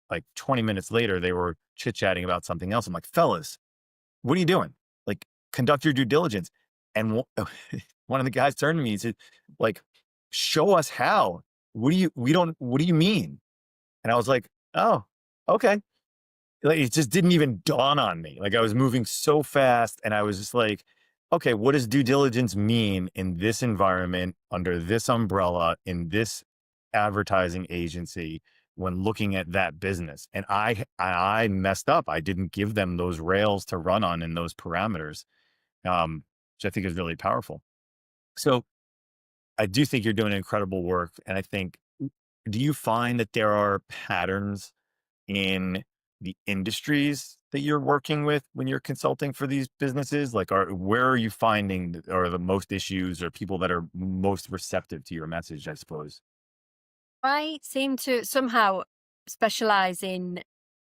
like 20 minutes later, they were chit chatting about something else. I'm like, fellas, what are you doing? Like, conduct your due diligence. And one of the guys turned to me and said, like, show us how. What do you mean? And I was like, oh, okay. Like, it just didn't even dawn on me. Like, I was moving so fast and I was just like, okay, what does due diligence mean in this environment, under this umbrella, in this advertising agency, when looking at that business? And I messed up. I didn't give them those rails to run on and those parameters, which I think is really powerful. So I do think you're doing incredible work. And I think, do you find that there are patterns in the industries that you're working with when you're consulting for these businesses? Like, where are you finding are the most issues, or people that are most receptive to your message, I suppose? I seem to somehow specialize in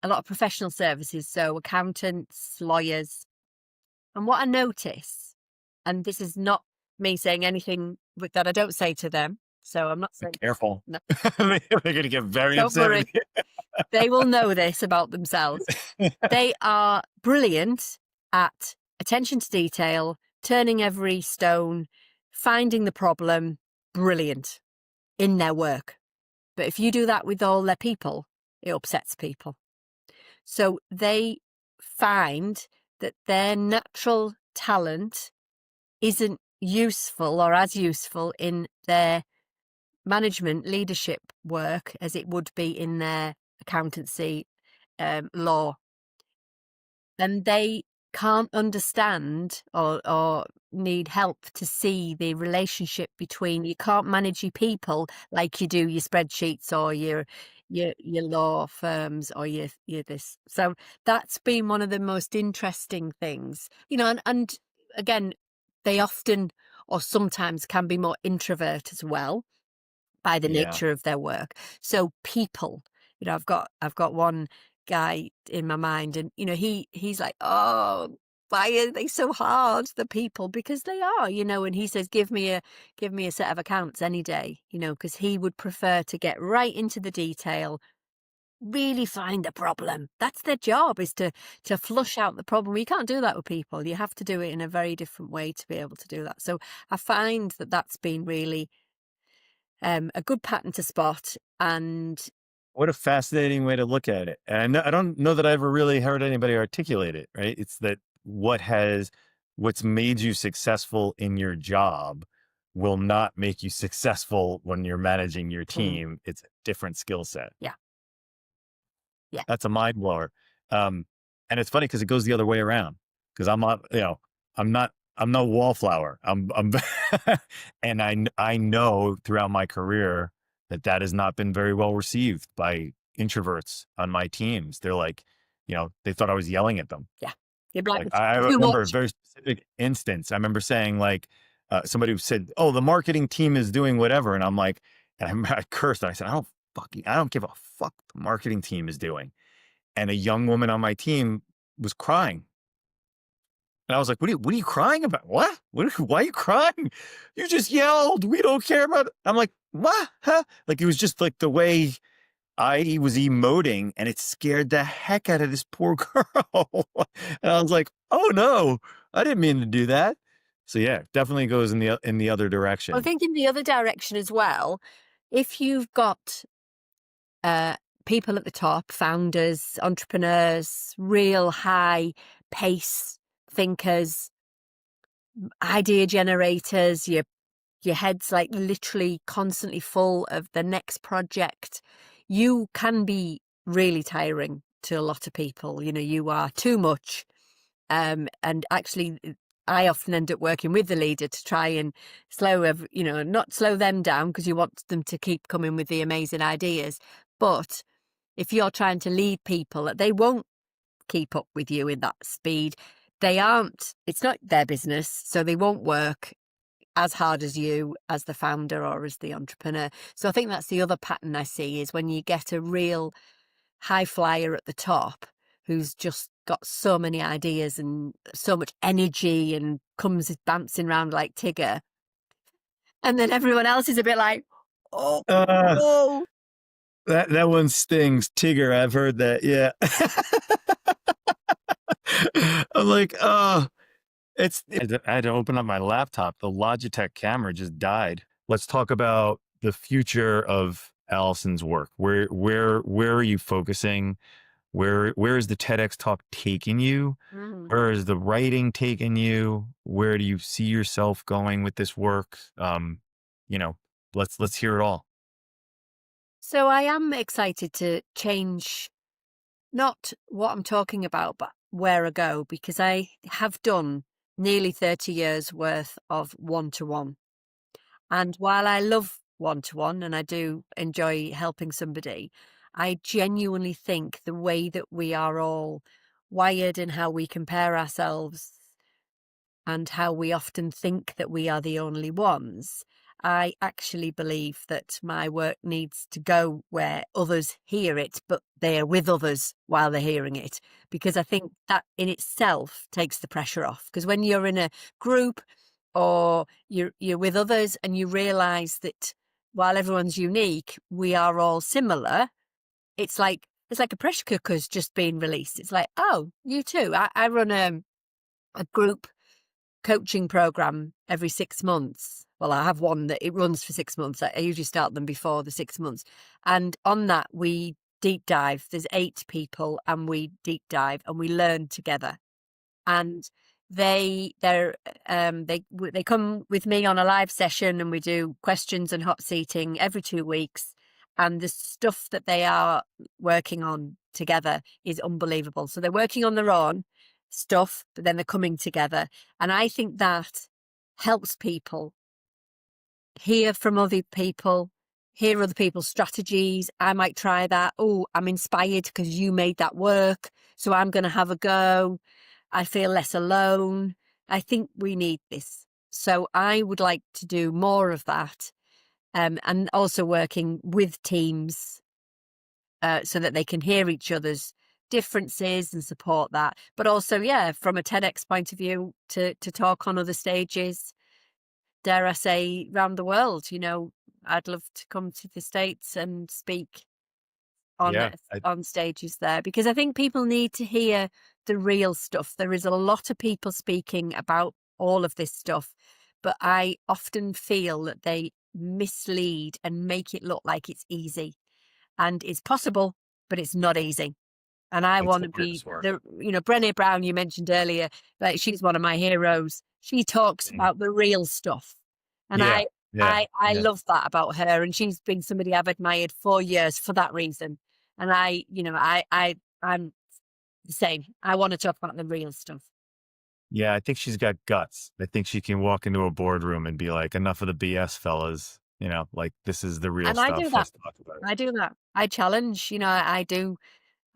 a lot of professional services, so accountants, lawyers. And what I notice, and this is not me saying anything that I don't say to them, so I'm not Be saying careful. no, They're going to get very don't upset with worry. They will know this about themselves. you. They are brilliant at attention to detail, turning every stone, finding the problem, brilliant in their work. But if you do that with all their people, it upsets people. So they find that their natural talent isn't useful or as useful in their management leadership work as it would be in their accountancy law. And they can't understand or need help to see the relationship between, you can't manage your people like you do your spreadsheets or your law firms or your this. So that's been one of the most interesting things, and again, they often or sometimes can be more introvert as well by the Yeah. nature of their work. So people, I've got one guy in my mind, and he's like, oh, why are they so hard, the people? Because they are, and he says, give me a set of accounts any day, because he would prefer to get right into the detail, really find the problem. That's their job, is to flush out the problem. You can't do that with people. You have to do it in a very different way to be able to do that. So I find that that's been really a good pattern to spot. And What a fascinating way to look at it. And I don't know that I ever really heard anybody articulate it, right? It's that what's made you successful in your job will not make you successful when you're managing your mm, team. It's a different skill set. yeah, yeah. That's a mind blower. And it's funny because it goes the other way around. Because I'm no wallflower. I'm, and I know throughout my career that has not been very well received by introverts on my teams. They're like, they thought I was yelling at them. Yeah. You're like, Like, I too remember a much. very specific instance. I remember saying, like, somebody who said, "Oh, the marketing team is doing whatever," and I'm like, I cursed and I said, I don't give a fuck what the marketing team is doing." And a young woman on my team was crying. And I was like, what are you crying about? What? Why are you crying? You just yelled. We don't care about it. I'm like, what? Huh? Like, it was just like the way I was emoting, and it scared the heck out of this poor girl. And I was like, oh no, I didn't mean to do that. So yeah, definitely goes in the other I direction. think in the other direction as well, if you've got uh, people at the top, founders, entrepreneurs, real high pace thinkers, idea generators, your head's like literally constantly full of the next project, you can be really tiring to a lot of people. You are too much. And actually, I often end up working with the leader to try and not slow them down, because you want them to keep coming with the amazing ideas. But if you're trying to lead people, they won't keep up with you in that speed. It's not their business, so they won't work as hard as you, as the founder or as the entrepreneur. So I think that's the other pattern I see, is when you get a real high flyer at the top who's just got so many ideas and so much energy and comes bouncing around like Tigger, And then everyone else is a bit like, oh, Uh, oh. that one stings. Tigger, I've heard that. Yeah. I'm like, I had to open up my laptop. The Logitech camera just died. Let's talk about the future of Allison's work. Where are you focusing? Where is the TEDx talk taking you? Mm. Where is the writing taking you? Where do you see yourself going with this work? You know, let's hear it all. So I am excited to change not what I'm talking about, but where I go, because I have done nearly 30 years worth of one-to-one. And while I love one-to-one and I do enjoy helping somebody, I genuinely think the way that we are all wired and how we compare ourselves and how we often think that we are the only ones, I actually believe that my work needs to go where others hear it, but they're with others while they're hearing it. Because I think that in itself takes the pressure off. Because when you're in a group or you're with others and you realise that while everyone's unique, we are all similar, it's like a pressure cooker's just been released. It's like, oh, you too. I run a group coaching program every 6 months. Well, I have one that it runs for 6 months. I usually start them before the 6 months. And on that, we deep dive. There's 8 people and we deep dive and we learn together. And they come with me on a live session and we do questions and hot seating every 2 weeks. And the stuff that they are working on together is unbelievable. So they're working on their own stuff, but then they're coming together. And I think that helps people hear from other people, hear other people's strategies. I might try that. Oh, I'm inspired because you made that work. So I'm going to have a go. I feel less alone. I think we need this. So I would like to do more of that. And also working with teams so that they can hear each other's differences and support that. But also, yeah, from a TEDx point of view, to talk on other stages, dare I say, around the world. I'd love to come to the States and speak on Yeah. on stages there, because I think people need to hear the real stuff. There is a lot of people speaking about all of this stuff, but I often feel that they mislead and make it look like it's easy. And it's possible, but it's not easy. And I It's want the to be hardest work. Brené Brown, you mentioned earlier, like she's one of my heroes. She talks Mhm. about the real stuff. And Yeah. I, Yeah. I Yeah. love that about her. And she's been somebody I've admired for years for that reason. And I'm the same. I want to talk about the real stuff. Yeah. I think she's got guts. I think she can walk into a boardroom and be like, enough of the BS, fellas. Like this is the real And I do stuff. that. Let's talk about it. I do that. I challenge, I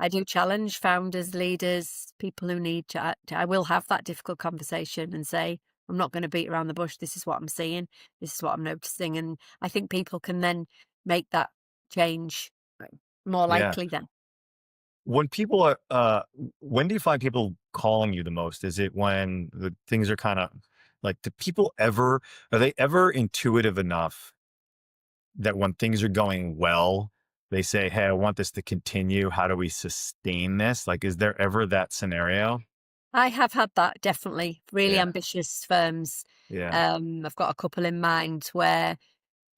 do challenge founders, leaders, people who need to. I will have that difficult conversation and say, I'm not going to beat around the bush. This is what I'm seeing. This is what I'm noticing. And I think people can then make that change more Yeah. likely then. When people are, when do you find people calling you the most? Is it when the things are kind of like, are they ever intuitive enough that when things are going well, they say, hey, I want this to continue. How do we sustain this? Like, is there ever that scenario? I have had that, definitely. Really Yeah. ambitious firms. Yeah. I've got a couple in mind where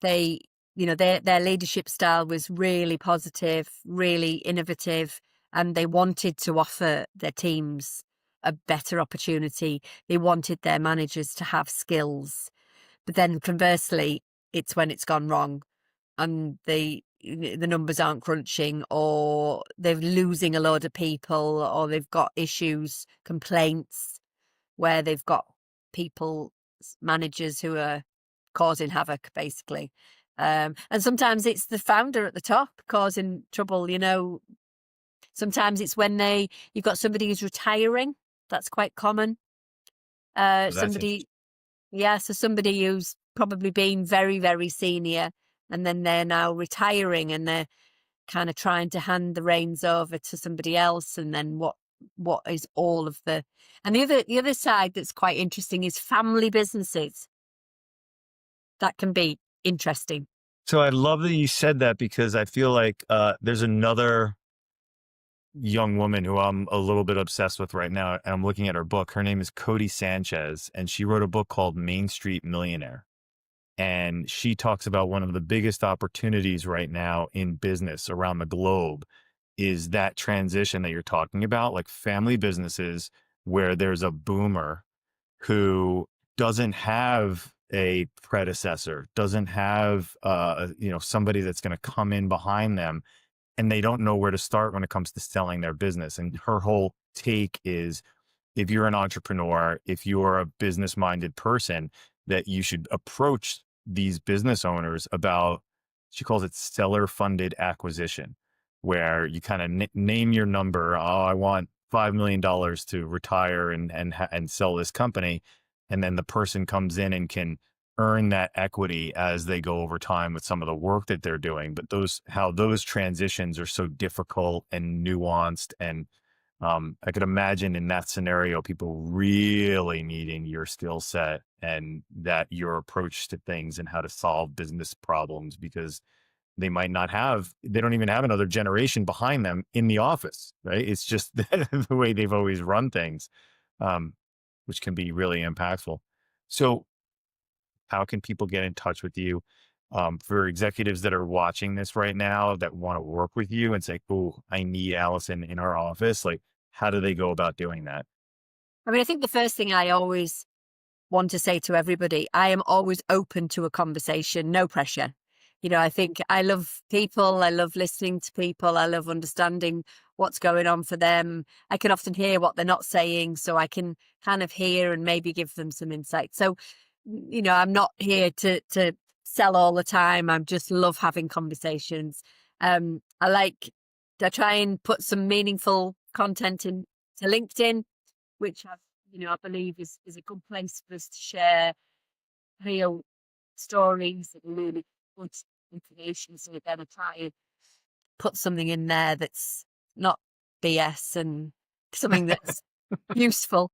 they, their leadership style was really positive, really innovative, and they wanted to offer their teams a better opportunity. They wanted their managers to have skills. But then conversely, it's when it's gone wrong and the numbers aren't crunching, or they're losing a load of people, or they've got issues, complaints where they've got people, managers who are causing havoc, basically. And sometimes it's the founder at the top causing trouble. Sometimes it's when you've got somebody who's retiring. That's quite common. So that's interesting. So somebody who's probably been very, very senior, and then they're now retiring and they're kind of trying to hand the reins over to somebody else. And then what is all of and the other side that's quite interesting is family businesses. that can be interesting. So I love that you said that, because I feel like there's another young woman who I'm a little bit obsessed with right now. And I'm looking at her book. Her name is Cody Sanchez, and she wrote a book called Main Street Millionaire. And she talks about one of the biggest opportunities right now in business around the globe is that transition that you're talking about, like family businesses where there's a boomer who doesn't have a predecessor, doesn't have somebody that's going to come in behind them, and they don't know where to start when it comes to selling their business. And her whole take is, if you're an entrepreneur, if you're a business minded person, that you should approach these business owners about, she calls it seller funded acquisition, where you kind of name your number. Oh, I want $5 million to retire and sell this company. And then the person comes in and can earn that equity as they go over time with some of the work that they're doing. But how those transitions are so difficult and nuanced, and I could imagine in that scenario, people really needing your skill set and that your approach to things and how to solve business problems, because they don't even have another generation behind them in the office, right? It's just the way they've always run things, um, which can be really impactful. So how can people get in touch with you? For executives that are watching this right now that want to work with you and say, "Oh, I need Allison in our office," like, how do they go about doing that? I mean, I think the first thing I always want to say to everybody, I am always open to a conversation, no pressure. I think I love people. I love listening to people. I love understanding what's going on for them. I can often hear what they're not saying, so I can kind of hear and maybe give them some insight. So, I'm not here to sell all the time. I just love having conversations. I try and put some meaningful content into LinkedIn, which I believe is a good place for us to share real stories and really good information. So again, I try and put something in there that's not BS and something that's useful.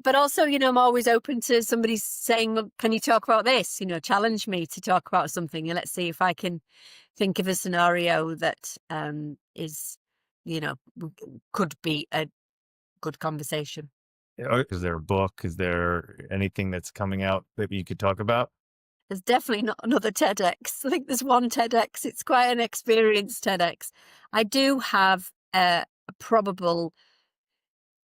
But also, I'm always open to somebody saying, "Well, can you talk about this?" Challenge me to talk about something, and let's see if I can think of a scenario that is, could be a good conversation. Is there a book? Is there anything that's coming out that you could talk about? There's definitely not another TEDx. I think there's one TEDx. It's quite an experienced TEDx. I do have a probable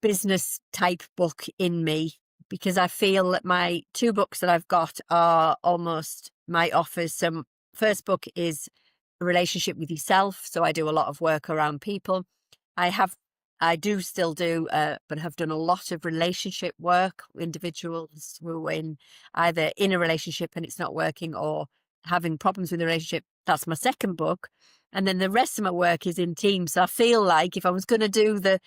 business type book in me, because I feel that my two books that I've got are almost my offers. So first book is a relationship with yourself. So I do a lot of work around people. I do still do, but have done a lot of relationship work, individuals who are either in a relationship and it's not working, or having problems with the relationship. That's my second book. And then the rest of my work is in teams. So I feel like if I was going to do the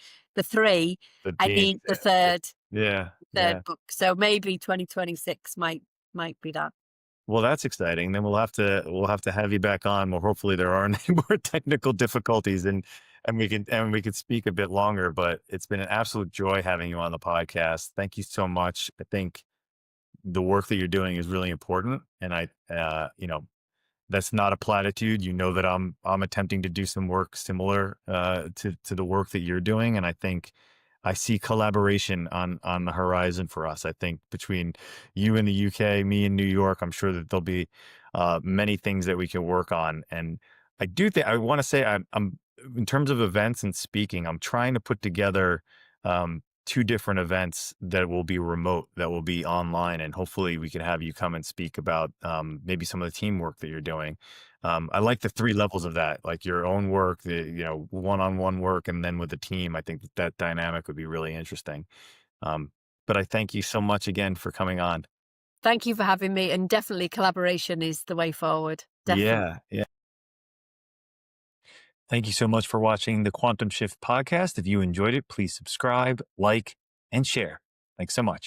three, The I team. need the third Yeah. third Yeah. book. So maybe 2026 might be that. Well, that's exciting. Then we'll have to have you back on. Well, hopefully there aren't any more technical difficulties, and we can speak a bit longer. But it's been an absolute joy having you on the podcast. Thank you so much. I think the work that you're doing is really important, and that's not a platitude. You know that I'm attempting to do some work similar to the work that you're doing, and I think I see collaboration on the horizon for us. I think between you in the UK, me in New York, I'm sure that there'll be many things that we can work on. And I do think I want to say I'm in terms of events and speaking, I'm trying to put together two different events that will be remote, that will be online, and hopefully we can have you come and speak about maybe some of the teamwork that you're doing. I like the three levels of that, like your own work, the one-on-one work, and then with the team. I think that dynamic would be really interesting. Um, but I thank you so much again for coming on. Thank you for having me. And definitely collaboration is the way forward. Definitely. Yeah, yeah. Thank you so much for watching the Quantum Shift podcast. If you enjoyed it, please subscribe, like, and share. Thanks so much.